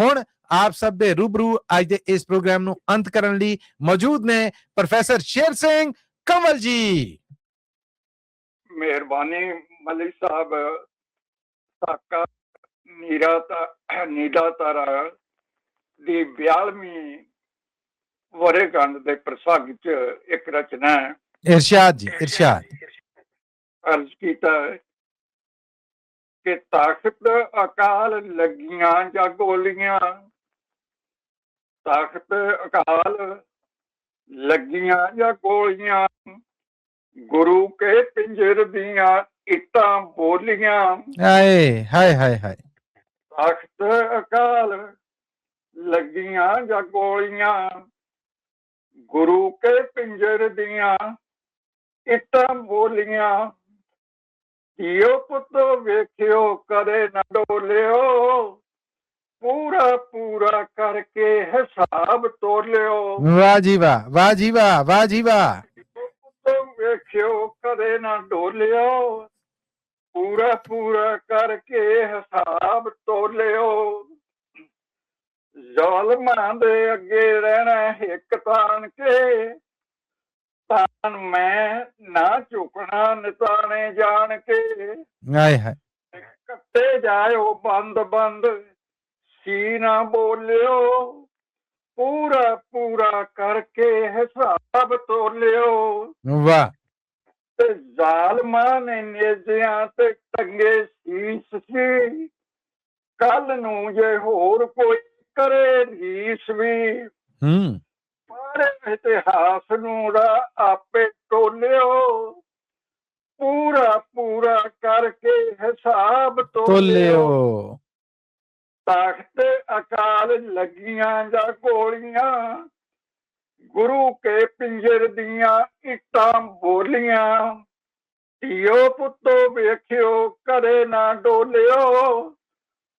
ਹੁਣ ਆਪ ਸਭ ਦੇ ਰੂਬਰੂ ਅੱਜ ਦੇ ਇਸ ਪ੍ਰੋਗਰਾਮ ਨੂੰ ਅੰਤ ਕਰਨ ਲਈ ਮੌਜੂਦ ਨੇ ਪ੍ਰੋਫੈਸਰ ਸ਼ੇਰ ਸਿੰਘ ਕੰਵਲ ਜੀ। ਮਿਹਰਬਾਨੀ ਮਲਿਕ ਸਾਹਿਬ। ਸਾਕਾ ਨੀਲਾ ਤਾਰਾ ਦੀ 42ਵੀਂ ਵਰ੍ਹੇਗੰਢ ਦੇ ਪ੍ਰਸੰਗ ਚ ਇੱਕ ਰਚਨਾ ਹੈ। ਇਰਸ਼ਾਦ ਜੀ, ਇਰਸ਼ਾਦ। ਅਰਜ਼ ਕੀਤਾ ਕਿ ਤਾਕਤ ਅਕਾਲ ਲੱਗੀਆਂ ਜਾਂ ਗੋਲੀਆਂ, ਤਾਕਤ ਅਕਾਲ ਲੱਗੀਆਂ ਜਾਂ ਗੋਲੀਆਂ, ਗੁਰੂ ਕੇ ਪਿੰਜਰ ਦੀਆਂ ਇੱਟਾਂ ਬੋਲੀਆਂ। ਹਾਏ ਹਾਏ ਹਾਏ ਹਾਏ। ਤਾਕਤ ਅਕਾਲ ਲੱਗੀਆਂ ਜਾਂ ਗੋਲੀਆਂ, ਗੁਰੂ ਕੇ ਪਿੰਜਰ ਦੀਆਂ ਇੱਟਾਂ ਬੋਲੀਆਂ। ਧੀਓ ਪੁੱਤੋ ਵੇਖਿਓ ਕਦੇ ਨਾ ਡੋਲਿਓ, ਪੂਰਾ ਪੂਰਾ ਕਰਕੇ ਹਿਸਾਬ ਤੋਲਿਓ। ਵਾਹ ਜੀ ਵਾਹ, ਵਾਹ ਜੀ ਵਾਹ, ਵਾਹ ਜੀ ਵਾਹ। ਪੁੱਤੋ ਵੇਖਿਓ ਕਦੇ ਨਾ ਡੋਲਿਓ, ਪੂਰਾ ਪੂਰਾ ਕਰਕੇ ਹਿਸਾਬ ਤੋਲਿਓ। ਜ਼ਾਲਮਾਂ ਦੇ ਅੱਗੇ ਰਹਿਣਾ ਹਿੱਕ ਤਾਣ ਕੇ, ਤਾਣ ਮੈਂ ਨਾ ਝੁਕਣਾ ਨਿਤਾਣੇ ਜਾਣ ਕੇ। ਹਾਏ ਹਾਏ। ਕੱਟੇ ਜਾਇਓ ਬੰਦ ਬੰਦ ਸੀ ਨਾ ਬੋਲਿਓ, ਪੂਰਾ ਪੂਰਾ ਕਰਕੇ ਹਿਸਾਬ ਤੋਲਿਓ। ਵਾਹ। ਤੇ ਜ਼ਾਲਮਾਂ ਨੇ ਨੇਜ਼ਿਆਂ ਤੇ ਟੰਗੇ ਸੀਸ ਸੀ, ਕੱਲ ਨੂੰ ਜੇ ਹੋਰ ਕੋਈ ਕਰੇ ਰੀਸ ਵੀ। ਪਰ ਇਤਿਹਾਸ ਨੂੰ ਆਪੇ ਟੋਲਿਓ, ਪੂਰਾ ਪੂਰਾ ਕਰਕੇ ਹਿਸਾਬ ਤੋਲਿਓ। ਤਾਕਤ ਅਕਾਲ ਲੱਗੀਆਂ ਜਾਂ ਗੋਲੀਆਂ, ਗੁਰੂ ਕੇ ਪਿੰਜਰ ਦੀਆਂ ਇੱਟਾਂ ਬੋਲੀਆਂ। ਧੀਓ ਪੁੱਤੋ ਵੇਖਿਓ ਕਦੇ ਨਾ ਡੋਲਿਓ,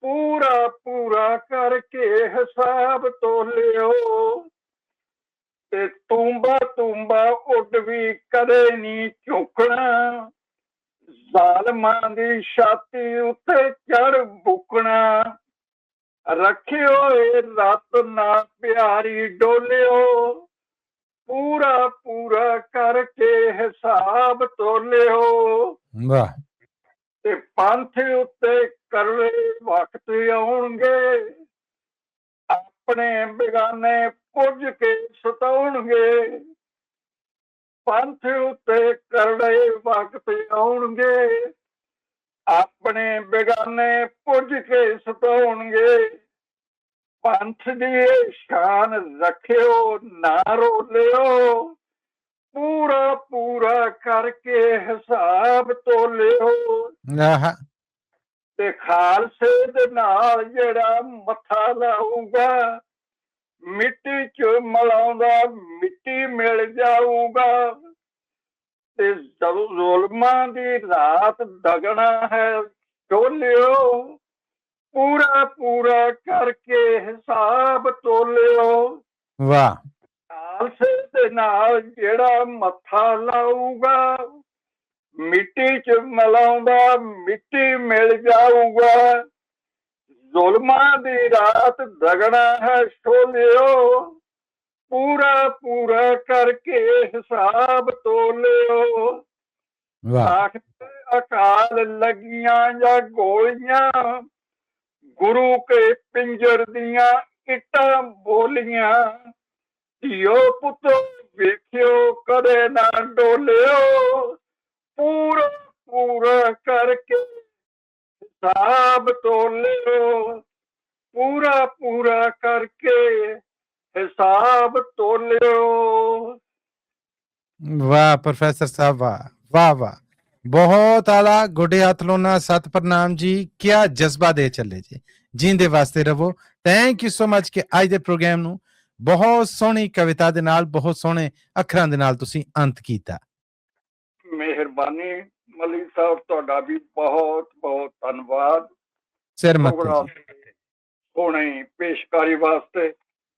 ਪੂਰਾ ਪੂਰਾ ਕਰਕੇ ਹਿਸਾਬ ਤੋਲਿਓ। ਤੇ ਤੂੰਬਾ ਤੂੰਬਾ ਉੱਡ ਵੀ ਕਦੇ ਨਹੀਂ ਝੁਕਣਾ, ਜ਼ਾਲਮਾਂ ਦੀ ਛਾਤੀ ਉੱਤੇ ਚੜ ਬੁਕਣਾ। ਰੱਖਿਓ ਇਹ ਰੱਤ ਨਾ ਪਿਆਰੀ ਡੋਲਿਓ, ਪੂਰਾ ਪੂਰਾ ਕਰਕੇ ਹਿਸਾਬ ਤੋਲਿਓ। ਵਾਹ। ਤੇ ਪੰਥ ਉੱਤੇ ਕਰੜੇ ਵਕਤ ਆਉਣਗੇ, ਆਪਣੇ ਬੇਗਾਨੇ ਪੁੱਜ ਕੇ ਸਤਾਉਣਗੇ। ਪੰਥ ਉੱਤੇ ਕਰੜੇ ਵਕਤ ਆਉਣਗੇ, ਆਪਣੇ ਬੇਗਾਨੇ ਪੁੱਜ ਕੇ ਸਤਾਉਣਗੇ। ਪੰਥ ਦੀ ਸ਼ਾਨ ਰੱਖਿਓ ਨਾ ਰੋਲਿਓ, ਪੂਰਾ ਪੂਰਾ ਕਰਕੇ ਹਿਸਾਬ ਤੋਲਿਓ। ਤੇ ਖਾਲਸੇ ਦੇ ਨਾਲ ਜਿਹੜਾ ਮੱਥਾ ਲਾਊਗਾ, ਮਿੱਟੀ ਚ ਮਿਲਾਉਂਦਾ ਮਿੱਟੀ ਮਿਲ ਜਾਊਗਾ। ਤੇ ਜ਼ੁਲਮਾਂ ਦੀ ਰਾਤ ਦਗਣਾ ਹੈ ਟੋਲਿਓ, ਪੂਰਾ ਪੂਰਾ ਕਰਕੇ ਹਿਸਾਬ ਤੋਲਿਓ। ਵਾਹ। ਖਾਲਸੇ ਦੇ ਨਾਲ ਜਿਹੜਾ ਮੱਥਾ ਲਾਊਗਾ, ਮਿੱਟੀ ਚ ਮਿਲਾਉਂਦਾ ਮਿੱਟੀ ਮਿਲ ਜਾਊਗਾ। ਜ਼ੁਲਮਾਂ ਦੀ ਰਾਤ ਦਗਣਾ ਹੈ ਟੋਲਿਓ, ਪੂਰਾ ਪੂਰਾ ਕਰਕੇ ਹਿਸਾਬ ਤੋਲਿਓ। ਤਾਕਤ ਅਕਾਲ ਲੱਗੀਆਂ ਜਾਂ ਗੋਲੀਆਂ, ਗੁਰੂ ਕੇ ਪਿੰਜਰ ਦੀਆਂ ਇੱਟਾਂ ਬੋਲੀਆਂ। ਧੀਓ ਪੁੱਤੋ ਵੇਖਿਓ ਕਦੇ ਨਾ ਡੋਲਿਓ, ਪੂਰਾ ਪੂਰਾ ਕਰਕੇ ਹਿਸਾਬ ਤੋਲਿਓ, ਪੂਰਾ ਪੂਰਾ ਕਰਕੇ ਹਿਸਾਬ ਤੋਲਿਓ। ਵਾਹ ਪ੍ਰੋਫੈਸਰ ਸਾਹਿਬ, ਵਾਹ ਵਾਹ ਵਾਹ, ਬਹੁਤ ਆਲਾ। ਗੋਡੇ ਹੱਥ ਲਾਉਣਾ, ਸਤ ਪ੍ਰਣਾਮ ਜੀ। ਕਿਆ ਜਜ਼ਬਾ ਦੇ ਚੱਲੇ ਜੀ, ਜੀਂਦੇ ਵਾਸਤੇ ਰਵੋ। ਥੈਂਕ ਯੂ ਸੋ ਮਚ ਕਿ ਅੱਜ ਦੇ ਪ੍ਰੋਗਰਾਮ ਨੂੰ ਬਹੁਤ ਸੋਹਣੀ ਕਵਿਤਾ ਦੇ ਨਾਲ, ਬਹੁਤ ਸੋਹਣੇ ਅੱਖਰਾਂ ਦੇ ਨਾਲ ਤੁਸੀਂ ਅੰਤ ਕੀਤਾ। ਮਿਹਰਬਾਨੀ ਮਲਿਕ ਸਾਹਿਬ, ਤੁਹਾਡਾ ਵੀ ਬਹੁਤ ਬਹੁਤ ਧੰਨਵਾਦ ਸਿਰ ਮੱਥੇ ਸੋਹਣੀ ਪੇਸ਼ਕਾਰੀ ਵਾਸਤੇ।